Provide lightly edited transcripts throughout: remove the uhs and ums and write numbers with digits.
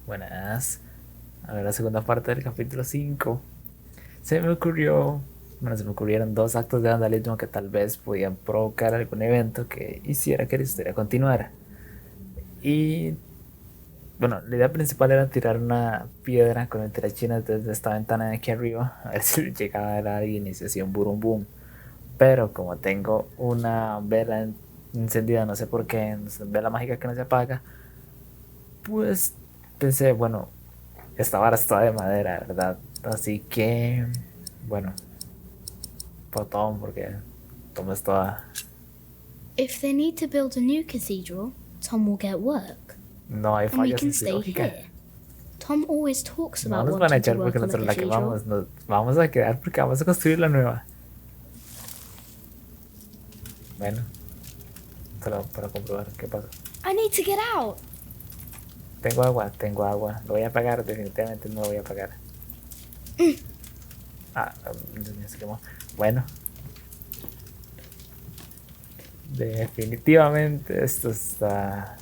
Buenas. A ver, la segunda parte del capítulo 5. Se me ocurrió, bueno, se me ocurrieron dos actos de vandalismo que tal vez podían provocar algún evento que hiciera que la historia continuara. Y bueno, la idea principal era tirar una piedra con el tirachinas desde esta ventana de aquí arriba, a ver si le llegaba a dar a alguien y se hacía un boom boom. Pero como tengo una vela encendida, no sé por qué, vela mágica que no se apaga, pues pensé, bueno, esta vara está de madera, ¿verdad? Así que, bueno, potón, porque Tom es toda. If they need to build a new cathedral, Tom will get work. No hay And we fallas can en su stay lógica. here. Tom always talks No about nos van a wanting to echar porque work on the nosotros la cathedral. quemamos. Nos vamos a quedar porque vamos a construir la nueva. Bueno, solo para comprobar qué pasa. I need to get out. Tengo agua, tengo agua. Lo voy a apagar, definitivamente no lo voy a apagar. Ah, se quemó. Bueno, definitivamente esto está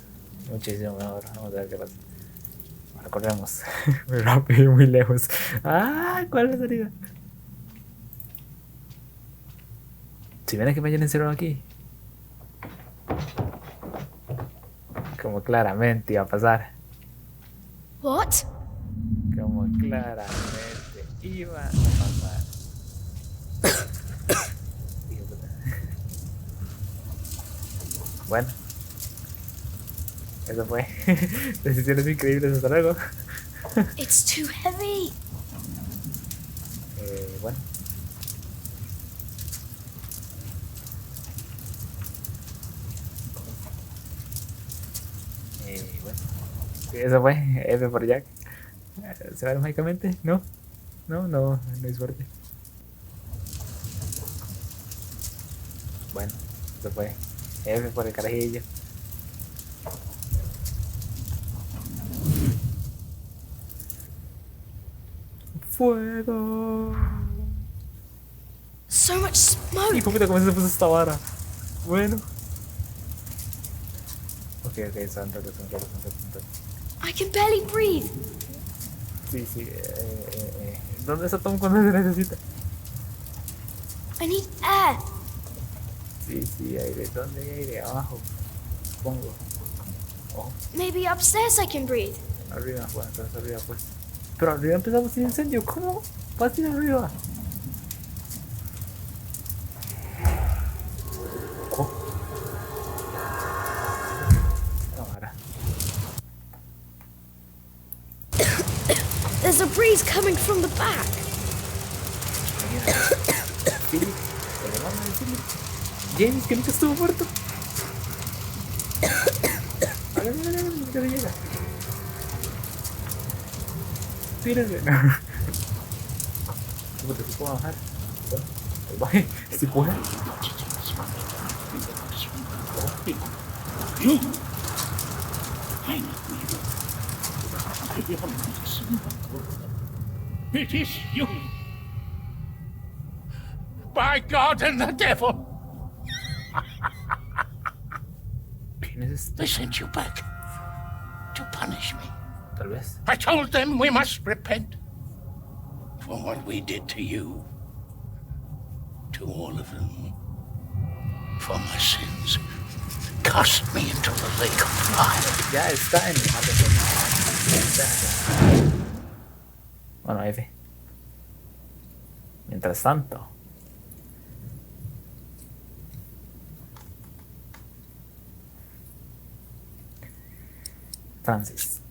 muchísimo mejor. Vamos a ver qué pasa. Ahora corremos muy rápido y muy lejos. Ah, ¿cuál es la salida? Si viene que me llenen cero aquí. Como claramente iba a pasar. What? Como claramente iba a pasar. Bueno, eso fue. Decisiones increíbles, hasta luego. It's too heavy. Bueno. Bueno. Eso fue. F por Jack. ¿Se va mágicamente? No. No hay suerte. Bueno, eso fue. F por el carajillo. Fuego. So much smoke. Hijo puta, ¿cómo se puso esta vara? Bueno. Ok, son raros. I can barely breathe. Sí. ¿Dónde está Tom cuando se necesita? I need air. Sí, aire. ¿Dónde hay aire? Abajo. Pongo. Oh, Maybe upstairs I can breathe. arriba, bueno, entonces arriba pues. Pero arriba empezamos sin incendio, ¿cómo? Vas a ir arriba. Oh. Ahora. There's a breeze coming from the back. Philip, el hermano de Philip. James, que nunca estuvo muerto. Hágale, nunca se llega. Tírese. ¿Cómo te puedo bajar? Bueno, ahí bajé, si puedo. It is you! By God and the devil! ¿Quién es este? They sent you back to punish me. Tal vez. I told them we must repent for what we did to you. To all of them. For my sins. Cast me into the lake of fire. Ya está en el mapa. Bueno, F. Mientras tanto. Francis.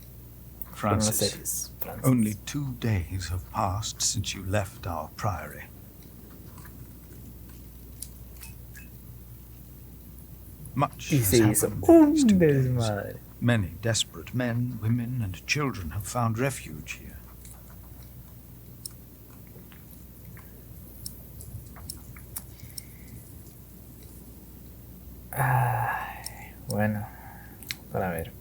Francis, only 2 days have passed since you left our priory. Much Y has se hizo happened in these 2 un days. desmadre. Many desperate men, women, and children have found refuge here. Ay, bueno, para ver.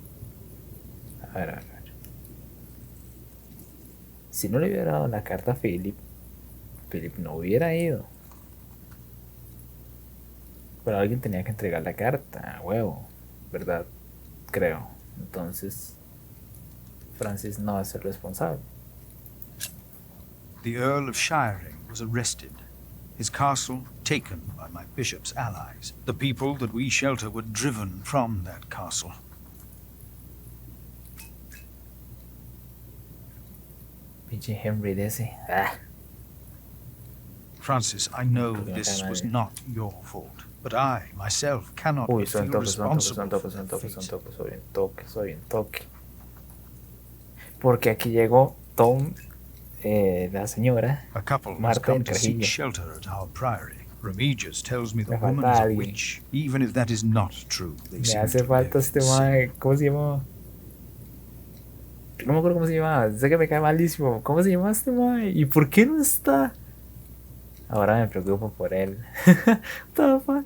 A ver. Si no le hubiera dado la carta a Philip, Philip no hubiera ido. Pero alguien tenía que entregar la carta, huevo, ¿verdad? Creo. Entonces, Francis no es el responsable. The Earl of Shiring was arrested. His castle taken by my bishop's allies. The people that we shelter were driven from that castle. Pinche Henry de ese. Ah. Francis, I know this was not your fault, but I, myself, cannot Uy, but feel responsible for that fate. soy un toque. Porque aquí llegó Tom, la señora, A couple has Marta come en to seek Carajillo. shelter at our priory. Remigius tells me the Me woman falta is a alguien. witch, even if that is not true. They Me seem hace to falta live este in sin. mae. ¿Cómo se llamaba? No me acuerdo cómo se llamaba. Sé que me cae malísimo. ¿Cómo se llama este mae? ¿Y por qué no está? Ahora me preocupo por él. What the fuck?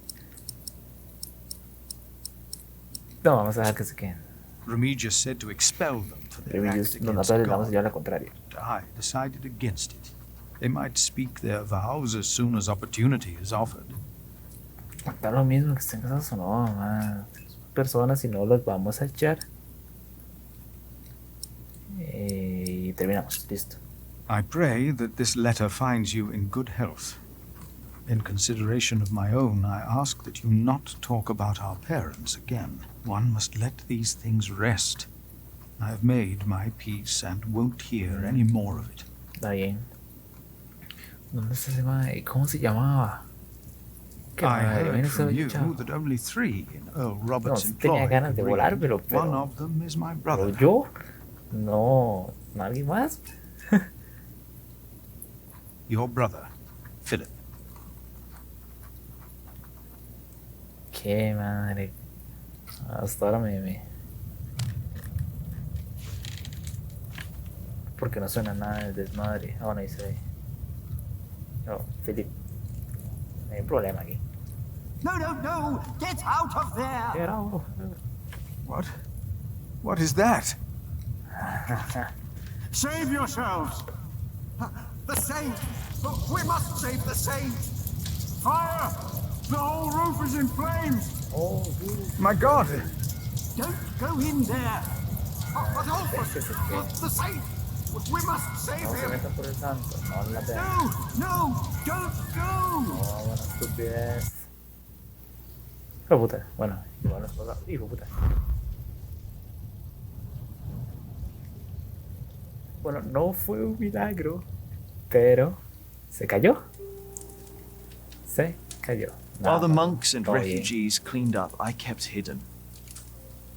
No, vamos a dejar que se queden. Remigius said to expel them for their act Nosotros against les vamos a God. llevar la contraria. I decided against it. They might speak their vows as soon as opportunity is offered. Da lo mismo que estén casados o no, man. Personas, si no los vamos a echar. Y terminamos, listo. I pray that this letter finds you in good health. In consideration of my own, I ask that you not talk about our parents again. One must let these things rest. I have made my peace and won't hear any more of it. Está bien. ¿Dónde está ese mae? ¿Cómo se llamaba? ¿Qué I madre? heard Imagínese from haber you echado. that only 3 in Earl Robert's No, tenía employ ganas de could read. volármelo, pero- One of them is my brother. ¿Pero yo? No, ¿nadie más? Your brother, Philip. Qué madre. Hasta ahora me... Porque no suena nada del desmadre. Ah, bueno, ahí se ve. No, Philip. Hay un problema aquí. No, no, no! Get out of there! Get out. What? What is that? Save yourselves! The saint! We must save the saint! Fire! The whole roof is in flames! Oh, dude. My God! Don't go in there! But Alphonse! The saint! We must save No se him! metan por el santo. No la vean. No! No! Don't go! No, buena estupidez. Hijo de puta. Bueno, igual nos pasa. Hijo de puta. Bueno, no fue un milagro, pero se cayó. Se cayó. While the monks and todo bien. refugees cleaned up, I kept hidden.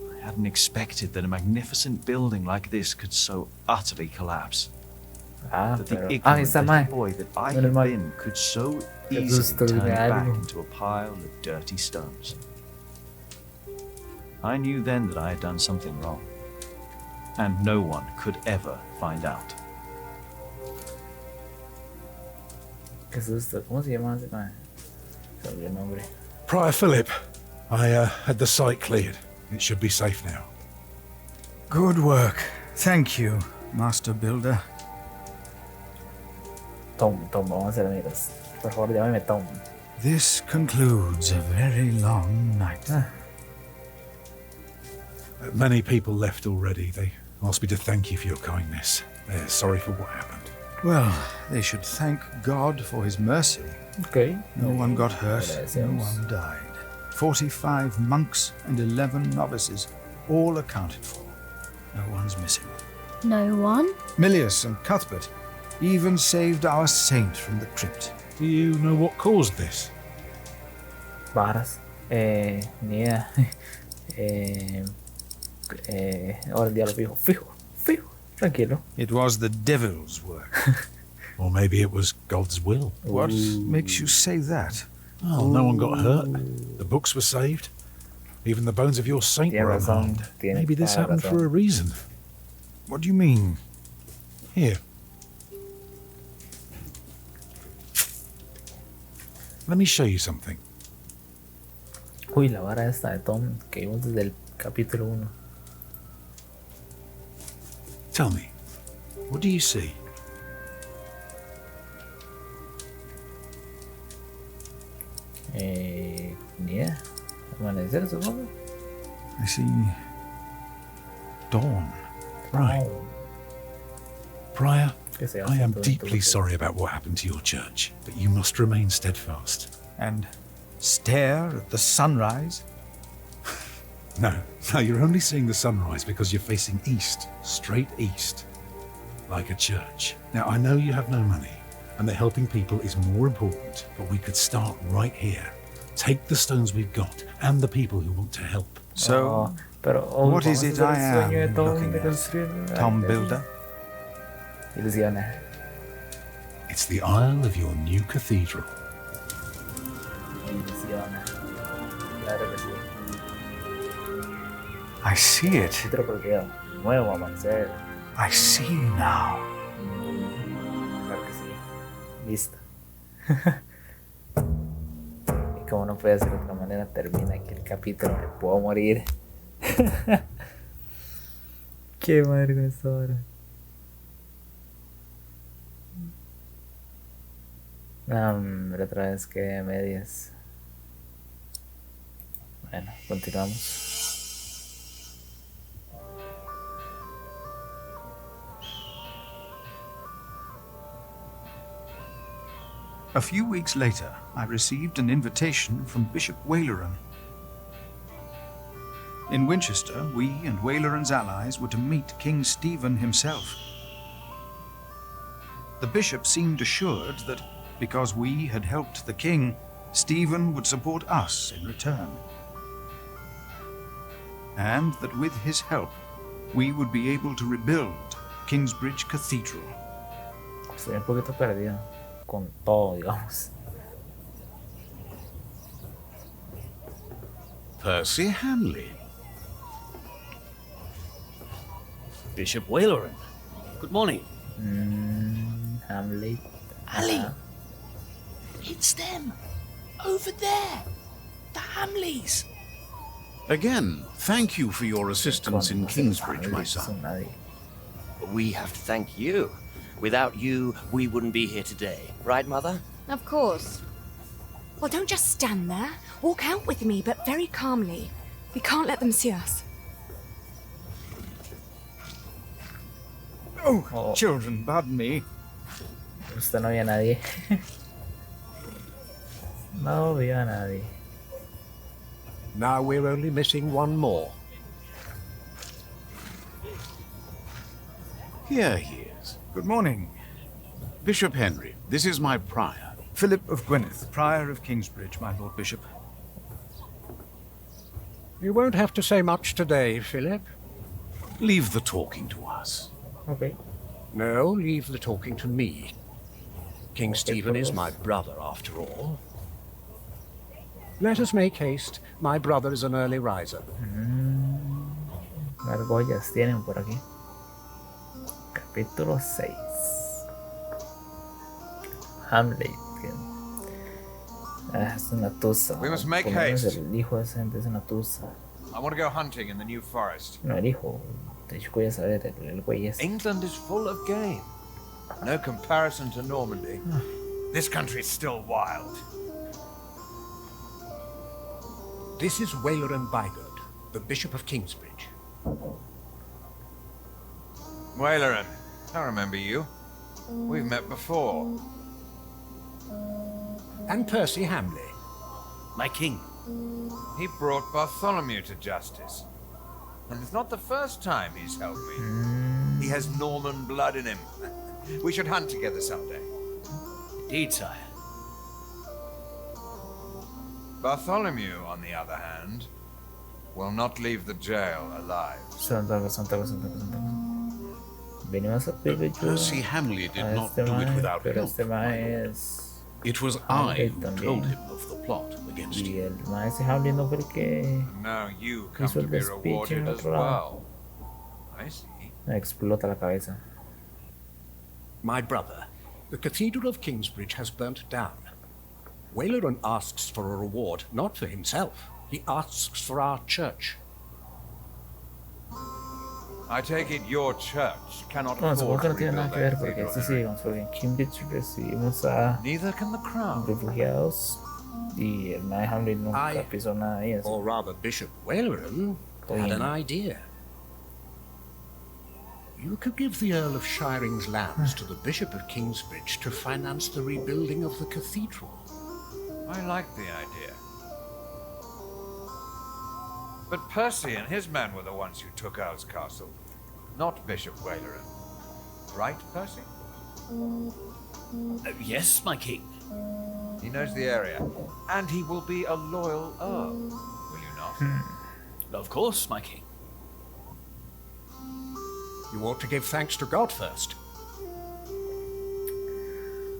I hadn't expected that a magnificent building like this could so utterly collapse. Ah, That the pero... ignorant está little mal. boy that I Menos had mal. been could so Qué easily susto, turn it back algo. into a pile of dirty stones. I knew then that I had done something wrong, and no one could ever find out. Qué susto. ¿Cómo se llama ese man? Se olvidó el nombre. Prior Philip, I had the site cleared. It should be safe now. Good work. Thank you, Master Builder. Tom, vamos a ser amigos. Por favor, llámame Tom. This concludes a very long night. Many people left already. They asked me to thank you for your kindness. They're sorry for what happened. Well, they should thank God for his mercy. Ok. No one got hurt, no Agradecemos. one died. 45 monks and 11 novices, all accounted for. No one's missing. No one? Milius and Cuthbert even saved our saint from the crypt. Do you know what caused this? Varas. Ni idea. Ahora el diablo fijo. Tranquilo. It was the devil's work. Or maybe it was God's will. What makes you say that? Oh, no one got hurt. The books were saved. Even the bones of your saint Tiene were razón. unharmed. Tiene Maybe this toda la happened razón. for a reason. What do you mean? Here. Let me show you something. Uy, la vara esta de Tom que vimos desde el capítulo 1. Tell me, what do you see? Ni idea. Amanecer, supongo. I see dawn. Right. Prior, Que se I am hace todo deeply lo que- sorry about what happened to your church, but you must remain steadfast. And stare at the sunrise? No, you're only seeing the sunrise because you're facing east, straight east, like a church. Now, I know you have no money, and that helping people is more important, but we could start right here. Take the stones we've got, and the people who want to help. So, Oh, pero what is vamos it a hacer I el sueño de am Tom looking de at? construir la Tom iglesia. Builder? Ilusiona. It's the aisle of your new cathedral. Ilusiona. Claro que sí. I see it. Título apropiado. Nuevo amanecer. I see now. Claro que sí. Listo. Y como no puede ser de otra manera, termina aquí el capítulo. Me puedo morir. Qué madre con esta hora. Pero otra vez que medias. Bueno, continuamos. A few weeks later, I received an invitation from Bishop Waleran. In Winchester, we and Waleran's allies were to meet King Stephen himself. The bishop seemed assured that because we had helped the king, Stephen would support us in return. And that with his help, we would be able to rebuild Kingsbridge Cathedral. Estoy un poquito perdido con todo, digamos. Percy Hamley. Bishop Waleran. Good morning. Hamlet. Ali. Ajá. It's them. Over there. The Hamleys. Again, thank you for your assistance in Kingsbridge, my son. Nadie. We have to thank you. Without you, we wouldn't be here today. Right, Mother? Of course. Well, don't just stand there. Walk out with me, but very calmly. We can't let them see us. Oh, children, pardon me. Usted no vio a nadie. No vio a nadie. Now we're only missing one more. Here he is. Good morning. Bishop Henry, this is my prior. Philip of Gwynedd, Prior of Kingsbridge, my Lord Bishop. You won't have to say much today, Philip. Leave the talking to us. Ok. No, leave the talking to me. King Stephen is my brother, after all. Let us make haste. My brother is an early riser. Argollas tienen por aquí. Capítulo 6. Hamlet. Es una tusa. We must make Por lo menos haste. El hijo de esa gente es una tusa. I want to go hunting in the New Forest. No, el hijo. De hecho, voy a saber, el güey es. England is full of game. No comparison to Normandy. This country's still wild. This is Waleran Bygod, the Bishop of Kingsbridge. Waleran, I remember you. We've met before. And Percy Hamley. My king. He brought Bartholomew to justice. And it's not the first time he's helped me. He has Norman blood in him. We should hunt together someday. Indeed, sire. Bartholomew, on the other hand, will not leave the jail alive. Santa Cosa. Venimos a pedirle ayuda Percy Hamley did a not este do it mae, without pero help. este mae es. It was I who told him of the plot against Y you. el mae ese Hamlet no fue el que Now you come hizo to el be despiche en rewarded el as otro lado. well. I see. Me explota la cabeza. My brother, the Cathedral of Kingsbridge has burnt down. Waleran asks for a reward, not for himself. He asks for our church. I take it your church cannot Bueno, supongo afford que to no tiene nada rebuild que that ver porque cathedral, sí, sí, digamos, porque en Cambridge recibimos a Neither can the crown. refugiados y el mae Hamlet nunca pisó nada ahí. Así. Or rather, Bishop Waleran had an idea. You could give the Earl of Shiring's lands to the Bishop of Kingsbridge to finance the rebuilding of the cathedral. I like the idea. But Percy and his men were the ones who took Owl's castle, not Bishop Waleran. Right, Percy? Yes, my king. He knows the area, and he will be a loyal Earl, will you not? Of course, my king. You ought to give thanks to God first.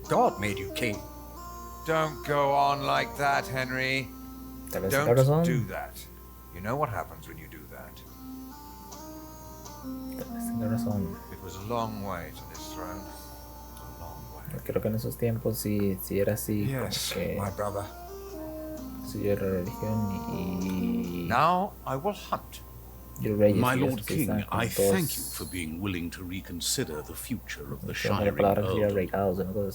God made you king. Don't go on like that, Henry. Don't do that. You know what happens when you do that. It was a long way to this throne. A long way. Creo que en esos tiempos sí era así. Yes, my brother. Sí era religión y... Now I will hunt. My Lord King, I thank you for being willing to reconsider the future of the Shiring Earl.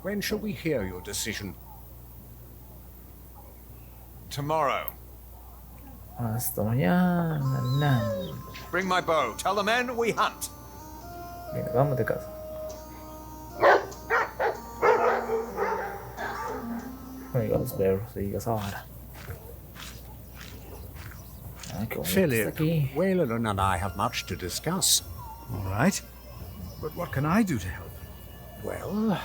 When shall we hear your decision? Tomorrow. Hasta mañana. Bring my bow. Tell the men we hunt. Bien, vamos de casa. Oiga los perros, diga esa vara. Philip, Wayland and I have much to discuss. All right. But what can I do to help? Well,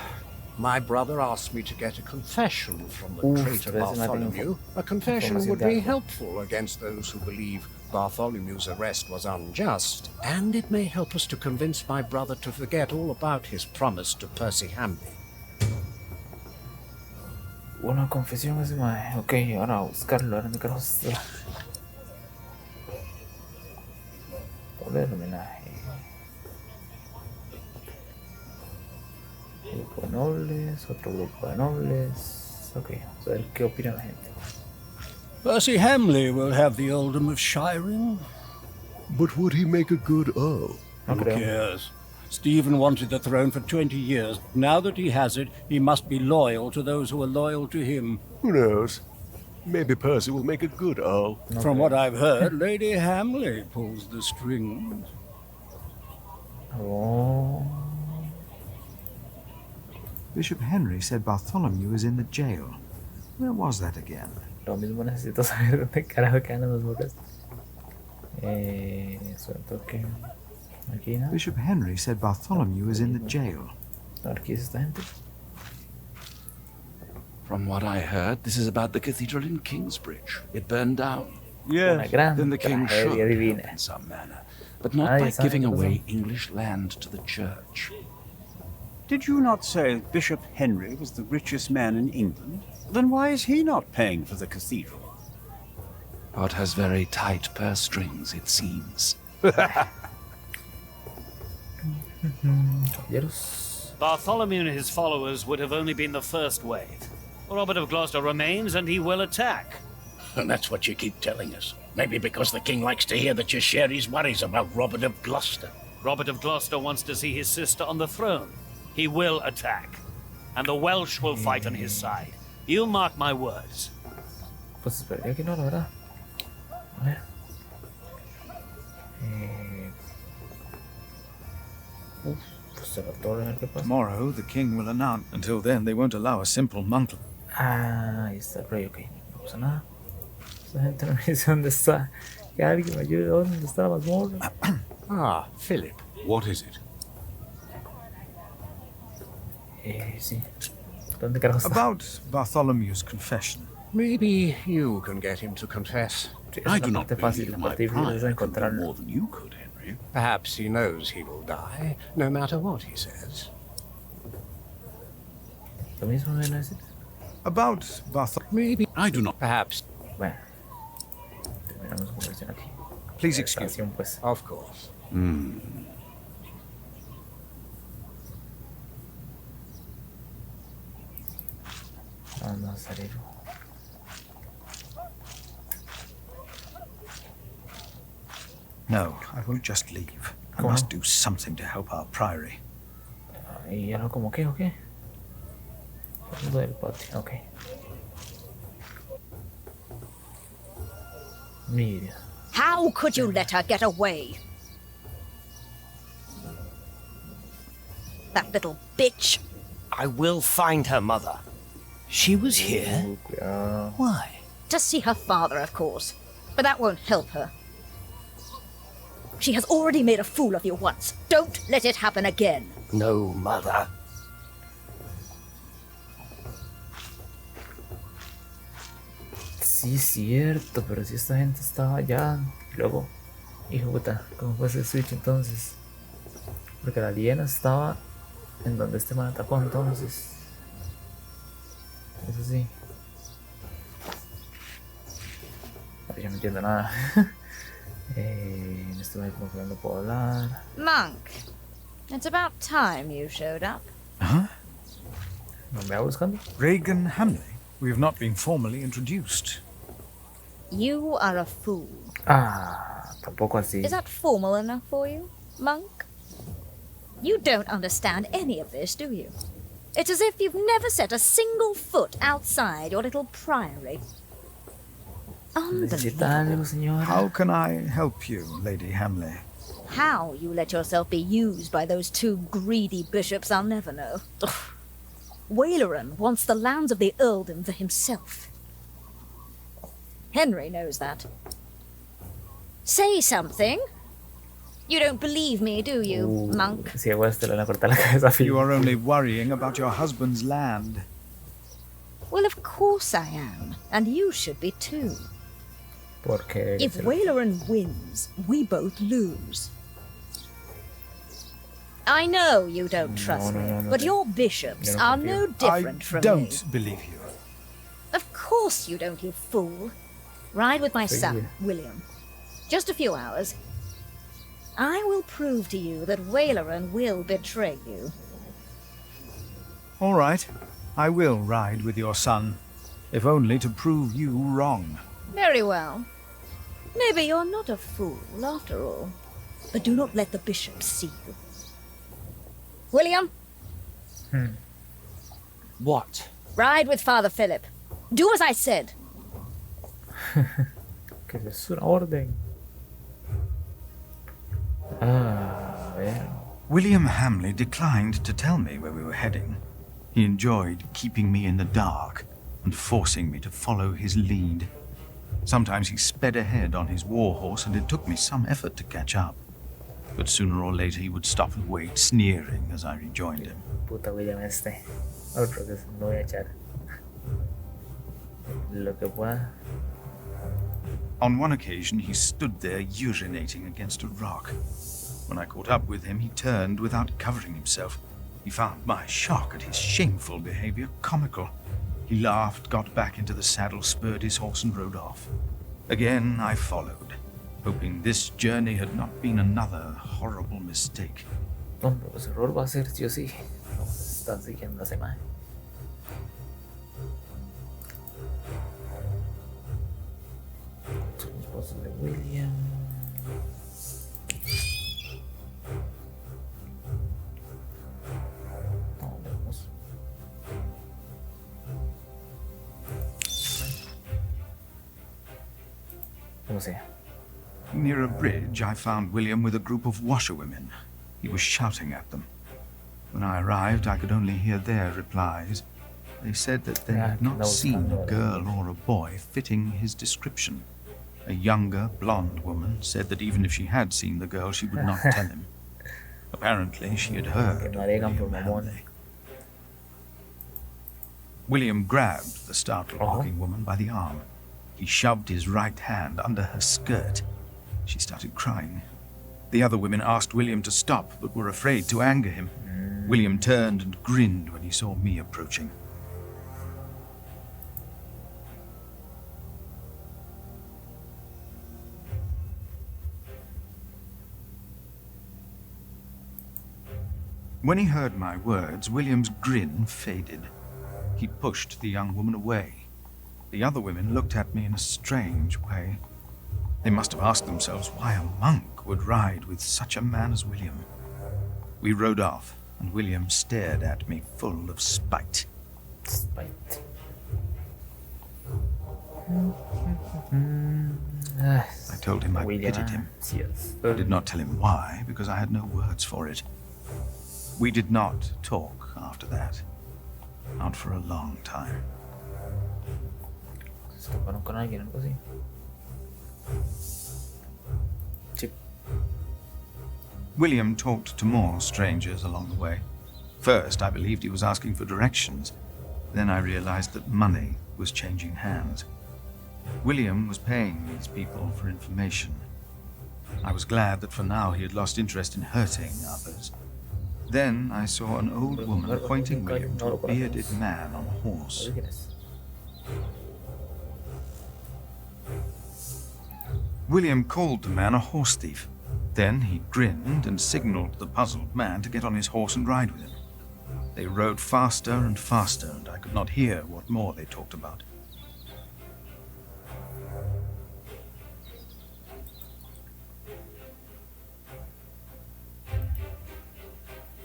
my brother asked me to get a confession from the traitor Bartholomew. A confession would be helpful against those who believe Bartholomew's arrest was unjust, and it may help us to convince my brother to forget all about his promise to Percy Hamley. Una confesión ese mae. Ok, ahora a buscarlo. Ahora me quiero buscar. Doble el homenaje. Grupo de nobles, otro grupo de nobles. Ok, vamos a ver qué opina la gente. Percy Hamley will have the earldom of Shiring. But would he make a good earl? Who cares? Stephen wanted the throne for 20 years. Now that he has it, he must be loyal to those who are loyal to him. Who knows? Maybe Percy will make a good earl. From what I've heard, Lady Hamley pulls the strings. Oh. Bishop Henry said Bartholomew is in the jail. Where was that again? Lo mismo necesito saber dónde carajo quedan los burros. Suelto que... Aquí, ¿no? Bishop Henry said Bartholomew is in the jail. Aquí es esta gente. From what I heard, this is about the cathedral in Kingsbridge. It burned down. Yes, Then the king should divina. in some manner, but not by giving away English land to the church. Did you not say Bishop Henry was the richest man in England? Then why is he not paying for the cathedral? God has very tight purse strings, it seems. Bartholomew and his followers would have only been the first wave. Robert of Gloucester remains, and he will attack. And that's what you keep telling us. Maybe because the king likes to hear that you share his worries about Robert of Gloucester. Robert of Gloucester wants to see his sister on the throne. He will attack. And the Welsh will fight on his side. You mark my words. Pues esperaría que no, la verdad. A ver. Tomorrow the king will announce. Until then, they won't allow a simple monthly. Ah, ahí está el rey, ok. No pasa nada. Esa gente no me dice dónde está. Que alguien me ayude. ¿Dónde está la mazmorra? Ah, Philip. What is it? Sí. ¿Dónde carajo está? About Bartholomew's confession. Maybe you can get him to confess. I do not believe my pride could do more than you could, Henry. Perhaps he knows he will die, no matter what he says. Lo mismo me lo decís. About Bartholomew. Maybe. I do not. Perhaps. Bueno. Terminamos con versión aquí. Please excuse me. Pues. Of course. Vamos a salir. No, I won't just leave. I must do something to help our priory. ¿Y algo como qué o qué? Fondo del patio, ok. Mira. How could you let her get away? that little bitch. I will find her, Mother. She was here? Why? To see her father, of course. But that won't help her. She has already made a fool of you once. Don't let it happen again. No, Mother. Sí, cierto, pero si esta gente estaba allá. Luego, hijo puta, ¿cómo fue ese switch entonces? Porque la aliena estaba en donde este man atacó entonces. Eso sí. Ahora ya no entiendo nada. En este momento no puedo hablar. Monk, it's about time you showed up. Huh? ¿No me va buscando? Regan Hamley. We have not been formally introduced. You are a fool. Ah, tampoco así. Is that formal enough for you, Monk? You don't understand any of this, do you? It's as if you've never set a single foot outside your little priory. Unbelievable. How can I help you, Lady Hamley? How you let yourself be used by those two greedy bishops, I'll never know. Ugh. Waleran wants the lands of the earldom for himself. Henry knows that. Say something. You don't believe me, do you, Monk? Si hago esto, le van a cortar la cabeza. You are only worrying about your husband's land. Well, of course I am. And you should be too. Porque if Waleran wins, we both lose. I know you don't trust me, but your bishops are no different from me. I don't believe you. Of course you don't, you fool. Ride with my son, William. Just a few hours. I will prove to you that Waleran will betray you. All right. I will ride with your son, if only to prove you wrong. Very well. Maybe you're not a fool, after all. But do not let the bishops see you. William? What? Ride with Father Philip. Do as I said. Que es una orden. Ah, ver. William Hamley declined to tell me where we were heading. He enjoyed keeping me in the dark and forcing me to follow his lead. Sometimes he sped ahead on his warhorse, and it took me some effort to catch up. But sooner or later he would stop and wait, sneering as I rejoined him. Puta William este. Otro que no voy a echar. Lo que pueda. On one occasion, he stood there urinating against a rock. When I caught up with him, he turned without covering himself. He found my shock at his shameful behavior comical. He laughed, got back into the saddle, spurred his horse, and rode off. Again, I followed, hoping this journey had not been another horrible mistake. Hombre, pues error va a ser sí o sí. Están siguiendo esa imagen. Son esposos de William. No, vemos. Como sea. Near a bridge, I found William with a group of washerwomen. He was shouting at them. When I arrived, I could only hear their replies. They said that they had not seen a girl or a boy fitting his description. A younger, blonde woman said that even if she had seen the girl, she would not tell him. Apparently, she had heard of William Hamley. William grabbed the startled-looking woman by the arm. He shoved his right hand under her skirt. She started crying. The other women asked William to stop, but were afraid to anger him. William turned and grinned when he saw me approaching. When he heard my words, William's grin faded. He pushed the young woman away. The other women looked at me in a strange way. They must have asked themselves why a monk would ride with such a man as William. We rode off, and William stared at me full of spite. Spite. I told him I pitied him. I did not tell him why, because I had no words for it. We did not talk after that. Not for a long time. Se toparon con alguien, algo así. Sí. William talked to more strangers along the way. First, I believed he was asking for directions. Then I realized that money was changing hands. William was paying these people for information. I was glad that for now he had lost interest in hurting others. Then I saw an old woman pointing William to a bearded man on a horse. William called the man a horse thief. Then he grinned and signaled the puzzled man to get on his horse and ride with him. They rode faster and faster, and I could not hear what more they talked about.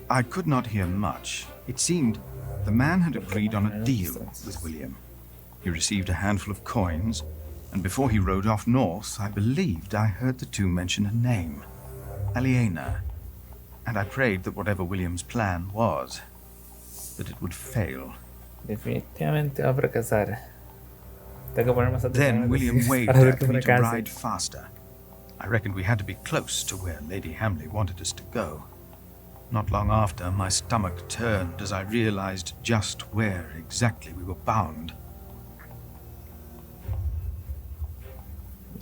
I could not hear much. It seemed the man had agreed on a deal with William. He received a handful of coins, and before he rode off north, I believed I heard the two mention a name, Aliena, and I prayed that whatever William's plan was, that it would fail. Definitivamente va a fracasar. Tengo que poner más atención. Then William waved at me to ride faster. I reckoned we had to be close to where Lady Hamley wanted us to go. Not long after, my stomach turned as I realized just where exactly we were bound.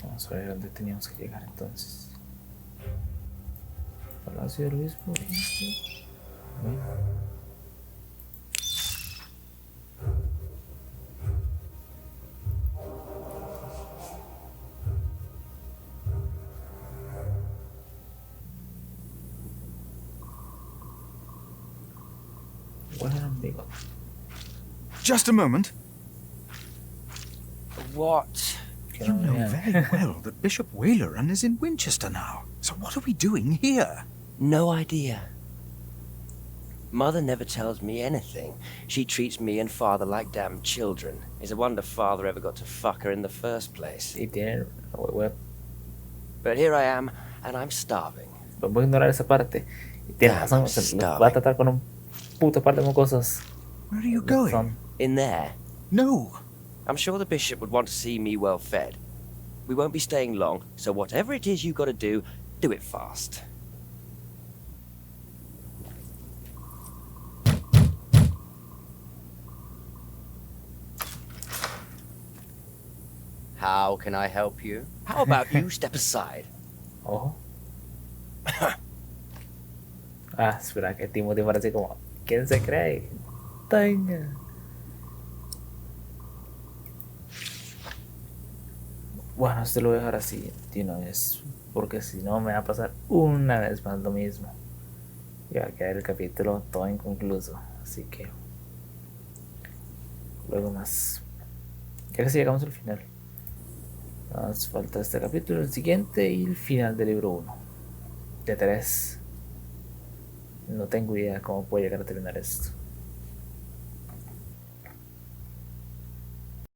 Vamos a ver dónde teníamos que llegar entonces. Palacio del Obispo. Just a moment. What? You know very well that Bishop Waleran is in Winchester now. So what are we doing here? No idea. Mother never tells me anything. She treats me and Father like damn children. It's a wonder Father ever got to fuck her in the first place. But here I am, and I'm starving. Voy a ignorar esa parte. Y tiene razón, va a tratar con un puto par de mocosos. Where are you going? In there. No. I'm sure the bishop would want to see me well fed. We won't be staying long, so whatever it is you gotta do it fast. How can I help you? How about you step aside? Oh. Espera, que Timothy parece como, ¿quién se cree? Tenga. Bueno, esto lo voy a dejar así de una vez, porque si no me va a pasar una vez más lo mismo. Y va a quedar el capítulo todo inconcluso, así que luego más. Ya casi llegamos al final. Nos falta este capítulo, el siguiente y el final del libro 1 de 3. No tengo idea cómo puede llegar a terminar esto.